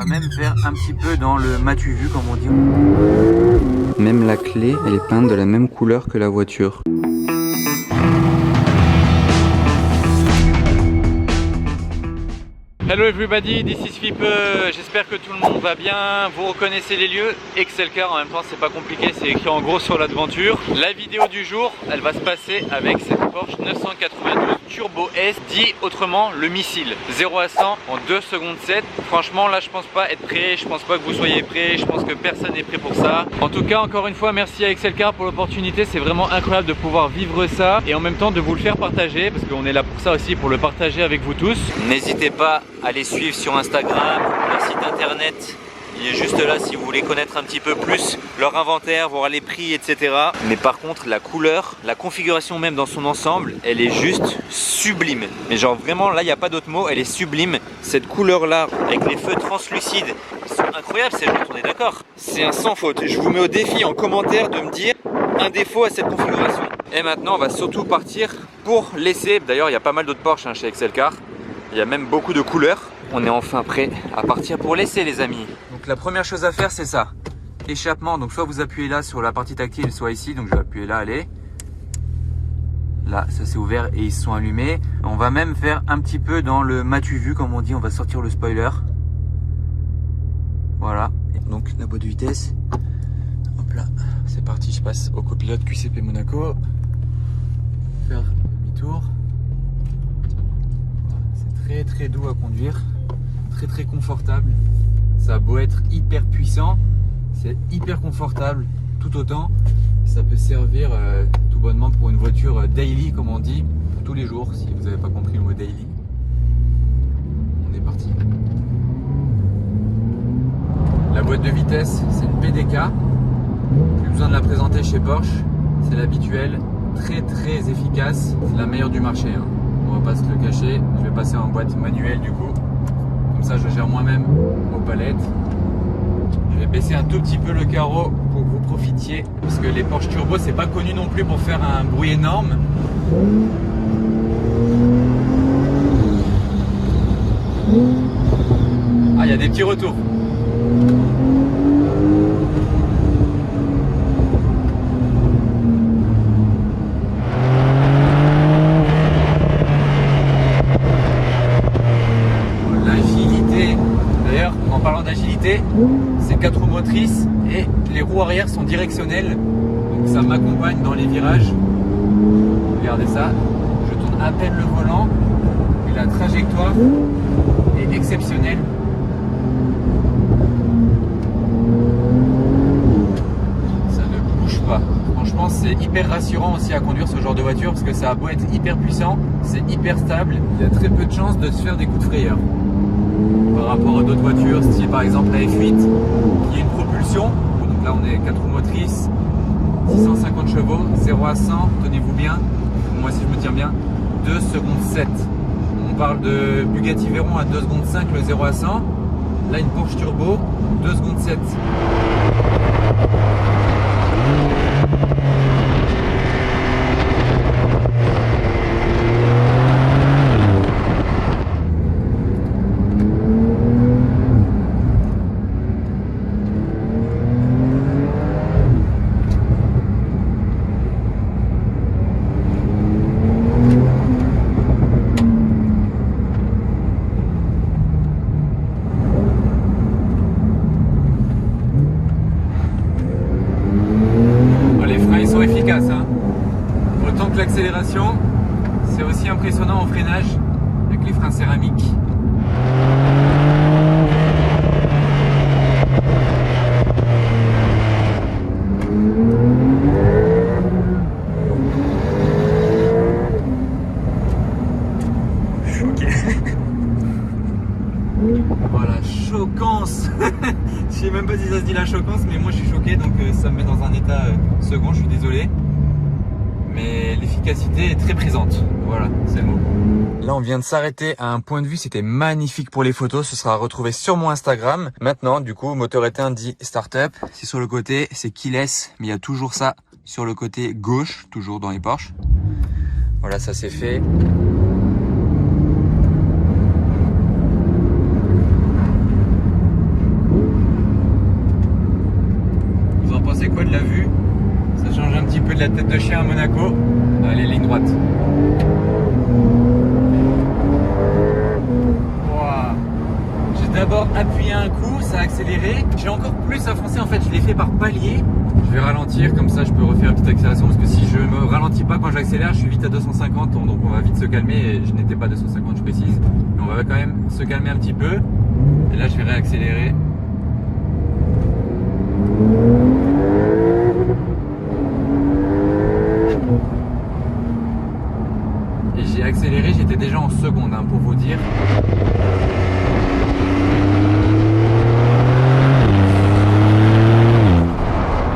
va même faire un petit peu dans le m'as-tu vu comme on dit. Même la clé, elle est peinte de la même couleur que la voiture. Hello everybody, this is Philippe, j'espère que tout le monde va bien, vous reconnaissez les lieux, Excel Car en même temps c'est pas compliqué, c'est écrit en gros sur l'aventure. La vidéo du jour, elle va se passer avec cette Porsche 992 Turbo S, dit autrement le missile. 0 à 100 en 2 secondes 7, franchement là je pense pas être prêt, je pense pas que vous soyez prêts, je pense que personne n'est prêt pour ça. En tout cas encore une fois merci à Excel Car pour l'opportunité, c'est vraiment incroyable de pouvoir vivre ça et en même temps de vous le faire partager parce qu'on est là pour ça aussi, pour le partager avec vous tous. N'hésitez pas à les suivre sur Instagram, leur site internet, il est juste là si vous voulez connaître un petit peu plus leur inventaire, voir les prix, etc. Mais par contre la couleur, la configuration même dans son ensemble, elle est juste sublime. Mais genre vraiment là il n'y a pas d'autre mot, elle est sublime. Cette couleur là avec les feux translucides, ils sont incroyables ces jantes, on est d'accord? C'est un sans faute. Je vous mets au défi en commentaire de me dire un défaut à cette configuration. Et maintenant on va surtout partir pour l'essai. D'ailleurs il y a pas mal d'autres Porsche chez Excel Car. Il y a même beaucoup de couleurs. On est enfin prêt à partir pour l'essai les amis. Donc la première chose à faire c'est ça. Échappement, donc soit vous appuyez là sur la partie tactile, soit ici. Donc je vais appuyer là, allez. Là ça s'est ouvert et ils se sont allumés. On va même faire un petit peu dans le m'as-tu vu comme on dit. On va sortir le spoiler. Voilà. Donc la boîte de vitesse. Hop là. C'est parti, je passe au copilote QCP Monaco. Faire demi-tour. Très doux à conduire, très confortable. Ça a beau être hyper puissant, c'est hyper confortable tout autant. Ça peut servir tout bonnement pour une voiture daily comme on dit, pour tous les jours si vous n'avez pas compris le mot daily. On est parti. La boîte de vitesse c'est une PDK, plus besoin de la présenter chez Porsche, c'est l'habituel, très efficace, c'est la meilleure du marché hein. On va pas se le cacher, je vais passer en boîte manuelle du coup, comme ça je gère moi-même aux palettes. Je vais baisser un tout petit peu le carreau pour que vous profitiez, parce que les Porsche Turbo c'est pas connu non plus pour faire un bruit énorme. Ah, il y a des petits retours. C'est 4 roues motrices et les roues arrière sont directionnelles, donc ça m'accompagne dans les virages. Regardez ça, je tourne à peine le volant et la trajectoire est exceptionnelle. Ça ne bouge pas. Franchement c'est hyper rassurant aussi à conduire ce genre de voiture parce que ça a beau être hyper puissant, c'est hyper stable, il y a très peu de chances de se faire des coups de frayeur par rapport à d'autres voitures, style par exemple la F8 qui est une propulsion. Donc là on est 4 roues motrices, 650 chevaux, 0 à 100, tenez-vous bien, moi si je me tiens bien, 2 secondes 7. On parle de Bugatti Veyron à 2 secondes 5 le 0 à 100, là une Porsche Turbo 2 secondes 7. Autant que l'accélération, c'est aussi impressionnant au freinage avec les freins céramiques. Choqué. Voilà, choquance. Je sais même pas si ça se dit la choquance, mais moi je suis choqué, donc ça me met dans un état second, je suis désolé. Mais l'efficacité est très présente, voilà, c'est le mot. Là on vient de s'arrêter à un point de vue, c'était magnifique pour les photos, ce sera retrouvé sur mon Instagram. Maintenant du coup moteur éteint dit startup, c'est sur le côté, c'est keyless, mais il y a toujours ça sur le côté gauche, toujours dans les Porsche. Voilà, ça c'est fait. la tête de chien à Monaco. Allez, ligne droite. Wow. J'ai d'abord appuyé un coup, ça a accéléré. J'ai encore plus à foncer en fait, je l'ai fait par palier. Je vais ralentir, comme ça je peux refaire une petite accélération parce que si je me ralentis pas quand j'accélère, je suis vite à 250, donc on va vite se calmer. Et je n'étais pas à 250, je précise. Mais on va quand même se calmer un petit peu. Et là je vais réaccélérer. Et j'ai accéléré, j'étais déjà en seconde hein, pour vous dire.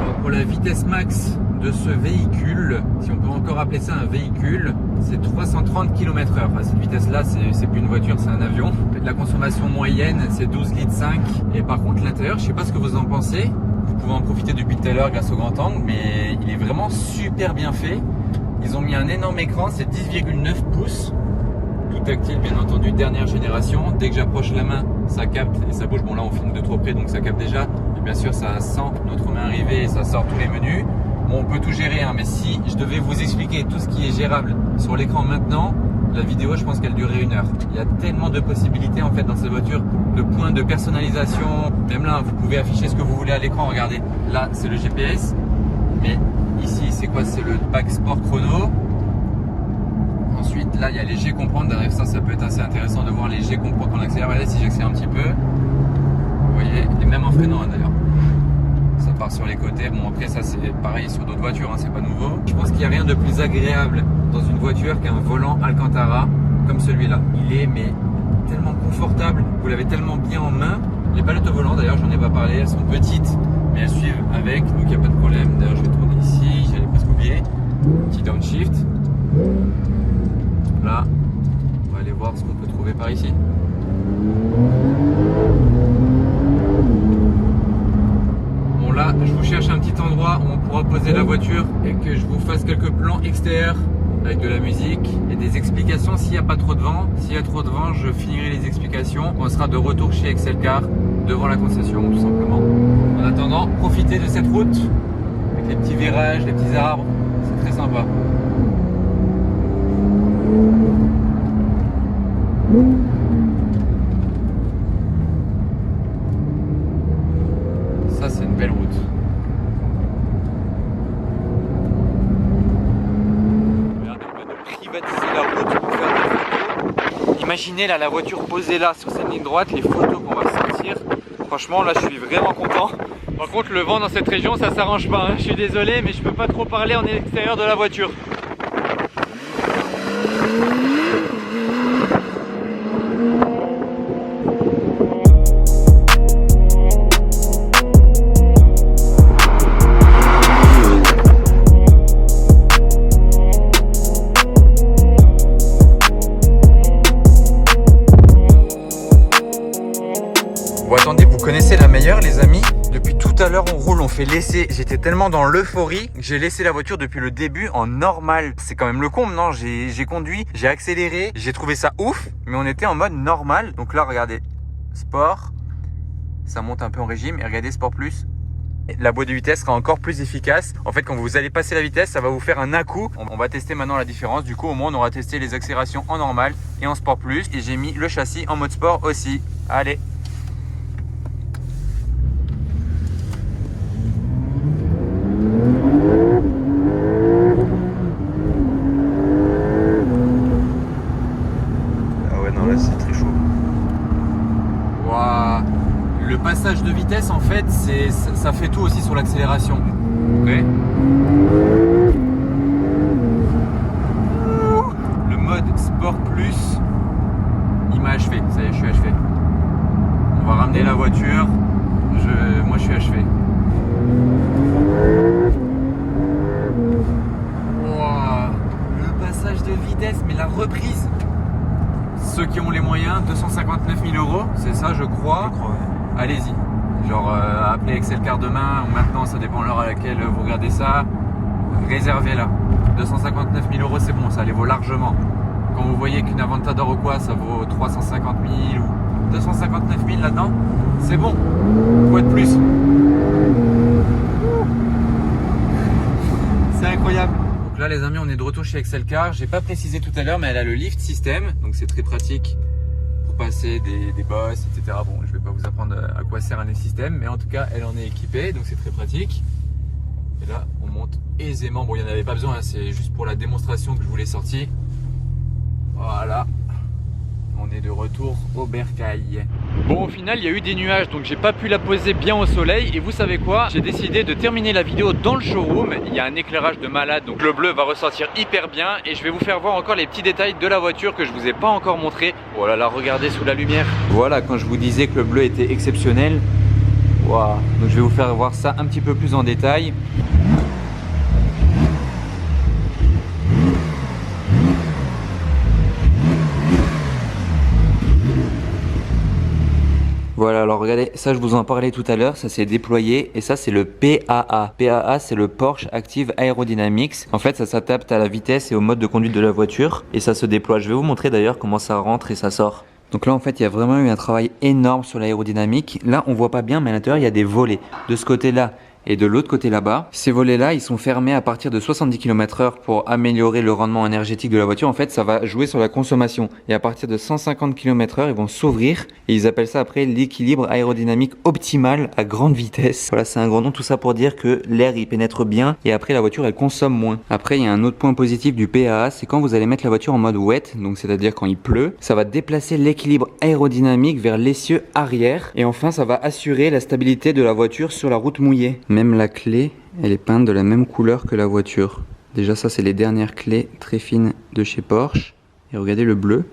Alors pour la vitesse max de ce véhicule, si on peut encore appeler ça un véhicule, c'est 330 km/h. Enfin, cette vitesse-là, c'est plus une voiture, c'est un avion. La consommation moyenne, c'est 12 litres 5. Et par contre, l'intérieur, je sais pas ce que vous en pensez. Vous pouvez en profiter depuis tout à l'heure grâce au grand angle, mais il est vraiment super bien fait. Ils ont mis un énorme écran, c'est 10,9 pouces. Tout tactile, bien entendu, dernière génération. Dès que j'approche la main, ça capte et ça bouge. Bon, là, on filme de trop près, donc ça capte déjà. Et bien sûr, ça sent notre main arriver et ça sort tous les menus. Bon, on peut tout gérer, hein, mais si je devais vous expliquer tout ce qui est gérable sur l'écran maintenant, la vidéo, je pense qu'elle durerait 1 heure. Il y a tellement de possibilités en fait dans cette voiture, de points de personnalisation. Même là, vous pouvez afficher ce que vous voulez à l'écran. Regardez, là, c'est le GPS. Mais ici, c'est quoi? C'est le pack sport chrono. Ensuite, là, il y a les G comprendre. Derrière ça, ça peut être assez intéressant de voir les G comprendre quand on accélère. Regardez, si j'accélère un petit peu, vous voyez, et même en freinant hein, d'ailleurs. Ça part sur les côtés. Bon, après, ça, c'est pareil sur d'autres voitures, hein, c'est pas nouveau. Je pense qu'il n'y a rien de plus agréable dans une voiture qu'un volant Alcantara comme celui-là. Il est mais tellement confortable, vous l'avez tellement bien en main. Les palettes au volant, d'ailleurs, j'en ai pas parlé, elles sont petites, mais elles suivent avec, donc il n'y a pas de problème. D'ailleurs, je vais tourner ici, j'allais presque oublier. Petit downshift. Là, on va aller voir ce qu'on peut trouver par ici. Bon là, je vous cherche un petit endroit où on pourra poser la voiture et que je vous fasse quelques plans extérieurs avec de la musique et des explications s'il n'y a pas trop de vent. S'il y a trop de vent, je finirai les explications. On sera de retour chez Excelcar devant la concession tout simplement. En attendant, profitez de cette route avec les petits virages, les petits arbres, c'est très sympa. Ça, c'est une belle route. Regardez, on vient de privatiser la route pour faire des photos. Imaginez là, la voiture posée là sur cette ligne droite, les photos qu'on va sortir. Franchement, là, je suis vraiment content. Par contre, le vent dans cette région, ça s'arrange pas. Hein. Je suis désolé, mais je peux pas trop parler en extérieur de la voiture. Bon, attendez, vous connaissez la meilleure les amis? Depuis tout à l'heure on roule, on fait l'essai. J'étais tellement dans l'euphorie que j'ai laissé la voiture depuis le début en normal. C'est quand même le comble, non? J'ai conduit, j'ai accéléré, j'ai trouvé ça ouf, mais on était en mode normal. Donc là regardez, sport, ça monte un peu en régime, et regardez sport plus. La boîte de vitesse sera encore plus efficace. En fait, quand vous allez passer la vitesse, ça va vous faire un à-coup. On va tester maintenant la différence. Du coup, au moins, on aura testé les accélérations en normal et en sport plus. Et j'ai mis le châssis en mode sport aussi. Allez. Ah ouais, non, là, c'est très chaud. Waouh. Le passage de vitesse, en fait, ça fait tout aussi sur l'accélération. Ok. Le mode Sport Plus, il m'a achevé. Ça y est, je suis achevé. On va ramener la voiture. Moi, je suis achevé. Wow. Le passage de vitesse, mais la reprise. Ceux qui ont les moyens, 259 000 €, c'est ça, je crois. Allez-y. Genre, appelez Excelcar demain ou maintenant, ça dépend de l'heure à laquelle vous regardez ça. Réservez-la. 259 000 €, c'est bon, ça les vaut largement. Quand vous voyez qu'une Aventador ou quoi, ça vaut 350 000 ou 259 000 là-dedans, c'est bon. Quoi de plus? C'est incroyable. Donc là les amis, on est de retour chez Excelcar. J'ai pas précisé tout à l'heure, mais elle a le lift system, donc c'est très pratique pour passer des bosses, etc. Bon, je vais pas vous apprendre à quoi sert un lift system, mais en tout cas elle en est équipée, donc c'est très pratique. Et là on monte aisément. Bon, il n'y en avait pas besoin, hein, c'est juste pour la démonstration que je vous l'ai sorti. Voilà. On est de retour au bercail. Bon, au final il y a eu des nuages, donc j'ai pas pu la poser bien au soleil. Et vous savez quoi, j'ai décidé de terminer la vidéo dans le showroom. Il y a un éclairage de malade, donc le bleu va ressortir hyper bien. Et je vais vous faire voir encore les petits détails de la voiture que je vous ai pas encore montré. Oh là là, regardez sous la lumière. Voilà, quand je vous disais que le bleu était exceptionnel. Waouh. Donc je vais vous faire voir ça un petit peu plus en détail. Voilà, alors regardez, ça je vous en parlais tout à l'heure, ça s'est déployé et ça c'est le PAA. PAA c'est le Porsche Active Aerodynamics. En fait ça s'adapte à la vitesse et au mode de conduite de la voiture et ça se déploie. Je vais vous montrer d'ailleurs comment ça rentre et ça sort. Donc là en fait il y a vraiment eu un travail énorme sur l'aérodynamique. Là on voit pas bien mais à l'intérieur il y a des volets. De ce côté là et de l'autre côté là-bas. Ces volets-là, ils sont fermés à partir de 70 km/h pour améliorer le rendement énergétique de la voiture. En fait, ça va jouer sur la consommation. Et à partir de 150 km/h, ils vont s'ouvrir. Et ils appellent ça après l'équilibre aérodynamique optimal à grande vitesse. Voilà, c'est un grand nom. Tout ça pour dire que l'air, il pénètre bien. Et après, la voiture, elle consomme moins. Après, il y a un autre point positif du PAA, c'est quand vous allez mettre la voiture en mode wet, donc c'est-à-dire quand il pleut, ça va déplacer l'équilibre aérodynamique vers l'essieu arrière. Et enfin, ça va assurer la stabilité de la voiture sur la route mouillée. Même la clé, elle est peinte de la même couleur que la voiture. Déjà ça c'est les dernières clés très fines de chez Porsche. Et regardez le bleu.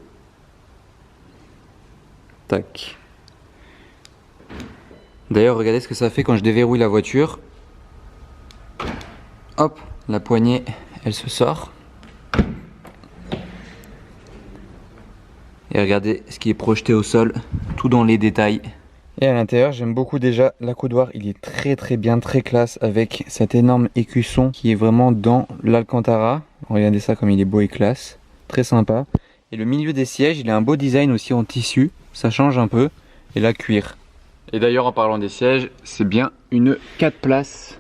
Tac. D'ailleurs regardez ce que ça fait quand je déverrouille la voiture. Hop, la poignée elle se sort. Et regardez ce qui est projeté au sol, tout dans les détails. Et à l'intérieur, j'aime beaucoup déjà l'accoudoir, il est très bien, très classe avec cet énorme écusson qui est vraiment dans l'Alcantara. Regardez ça comme il est beau et classe, très sympa. Et le milieu des sièges, il a un beau design aussi en tissu, ça change un peu. Et la cuir. Et d'ailleurs en parlant des sièges, c'est bien une 4 places.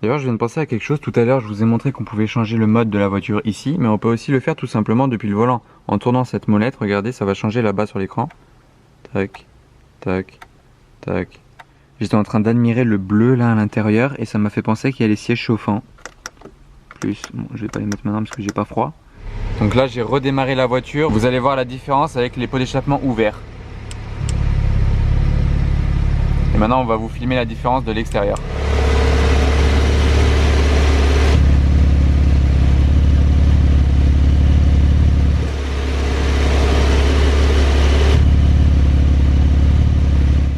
D'ailleurs je viens de penser à quelque chose, tout à l'heure je vous ai montré qu'on pouvait changer le mode de la voiture ici, mais on peut aussi le faire tout simplement depuis le volant. En tournant cette molette, regardez, ça va changer là-bas sur l'écran. Tac. Tac, tac. J'étais en train d'admirer le bleu là à l'intérieur et ça m'a fait penser qu'il y a les sièges chauffants. Plus, bon, je vais pas les mettre maintenant parce que j'ai pas froid. Donc là j'ai redémarré la voiture. Vous allez voir la différence avec les pots d'échappement ouverts. Et maintenant on va vous filmer la différence de l'extérieur.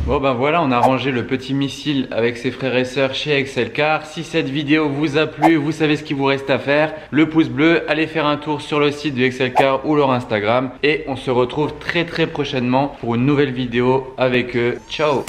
Bon ben voilà, on a rangé le petit missile avec ses frères et sœurs chez Excelcar. Si cette vidéo vous a plu, vous savez ce qu'il vous reste à faire. Le pouce bleu, allez faire un tour sur le site de Excelcar ou leur Instagram. Et on se retrouve très prochainement pour une nouvelle vidéo avec eux. Ciao!